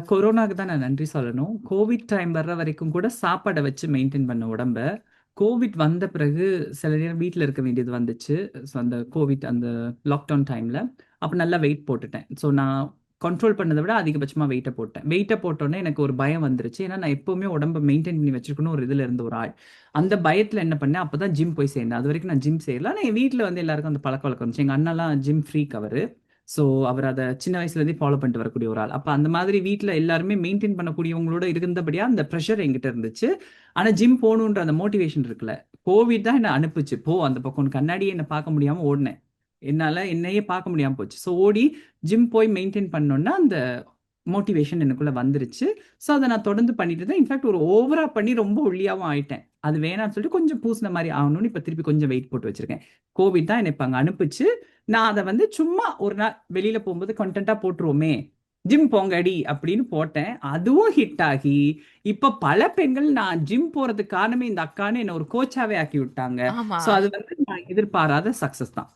கொரோனாக்கு தான் நான் நன்றி சொல்லணும். கோவிட் டைம் வர்ற வரைக்கும் கூட சாப்பாட வச்சு மெயின்டெயின் பண்ண உடம்ப. கோவிட் வந்த பிறகு சில நேரம் வீட்ல இருக்க வேண்டியது வந்துச்சு. ஸோ அந்த கோவிட் அந்த லாக்டவுன் டைம்ல. அப்ப நல்லா வெயிட் போட்டுட்டேன். ஸோ நான் கண்ட்ரோல் பண்ணத விட அதிகபட்சமா வெயிட்ட போட்டேன். வெயிட்ட போட்டோனே எனக்கு ஒரு பயம் வந்துருச்சு. ஏன்னா நான் எப்பவுமே உடம்ப மெயின்டெயின் பண்ணி வச்சிருக்கணும் ஒரு இதுல இருந்த ஒரு ஆள். அந்த பயத்துல என்ன பண்ணேன், அப்பதான் ஜிம் போய் சேர்ந்தேன். அதுவரைக்கும் நான் ஜிம் செய்யல. ஆனா என் வீட்ல வந்து எல்லாருக்கும் அந்த பழக்கவழக்கம் இருந்துச்சு. எங்க அண்ணாலாம் ஜிம் ஃப்ரீக் அவரு. ஸோ அவர் அத சின்ன வயசுலேருந்தே ஃபாலோ பண்ணிட்டு வரக்கூடிய ஒரு ஆள். அப்ப அந்த மாதிரி வீட்ல எல்லாருமே மெயின்டெயின் பண்ணக்கூடியவங்களோட இருந்தபடியா அந்த ப்ரெஷர் என்கிட்ட இருந்துச்சு. ஆனா ஜிம் போகணுன்ற அந்த மோட்டிவேஷன் இருக்குல்ல, கோவிட் தான் என்ன அனுப்புச்சு. போ அந்த பக்கம் கண்ணாடியே என்ன பார்க்க முடியாம ஓடுனேன். என்னால என்னையே பார்க்க முடியாம போச்சு. ஸோ ஓடி ஜிம் போய் மெயின்டெயின் பண்ணோம்னா அந்த மோட்டிவேஷன் எனக்குள்ள வந்துருச்சு. ஸோ அத நான் தொடர்ந்து பண்ணிட்டு இருந்தேன். இன்ஃபாக்ட் ஒரு ஓவரா பண்ணி ரொம்ப ஒல்லியாவும் ஆயிட்டேன். அது வேணாம்னு சொல்லிட்டு கொஞ்சம் பூசின மாரி ஆகணும்னு இப்ப திருப்பி கொஞ்சம் வெயிட் போட்டு வச்சிருக்கேன். கோவிட் தான் என்ன இப்ப அங்க அனுப்புச்சு. நான் அத வந்து சும்மா ஒரு நாள் வெளியில போகும்போது கன்டென்ட்டா போட்டுருவோமே, ஜிம் போங்கடி அப்படின்னு போட்டேன். அதுவும் ஹிட் ஆகி, இப்ப பல பெண்கள் நான் ஜிம் போறதுக்கு காரணமே இந்த அக்கான்னு என்ன ஒரு கோச்சாவே ஆக்கி விட்டாங்க. ஆமா. ஸோ அது வந்து நான் எதிர்பாராத சக்சஸ் தான்.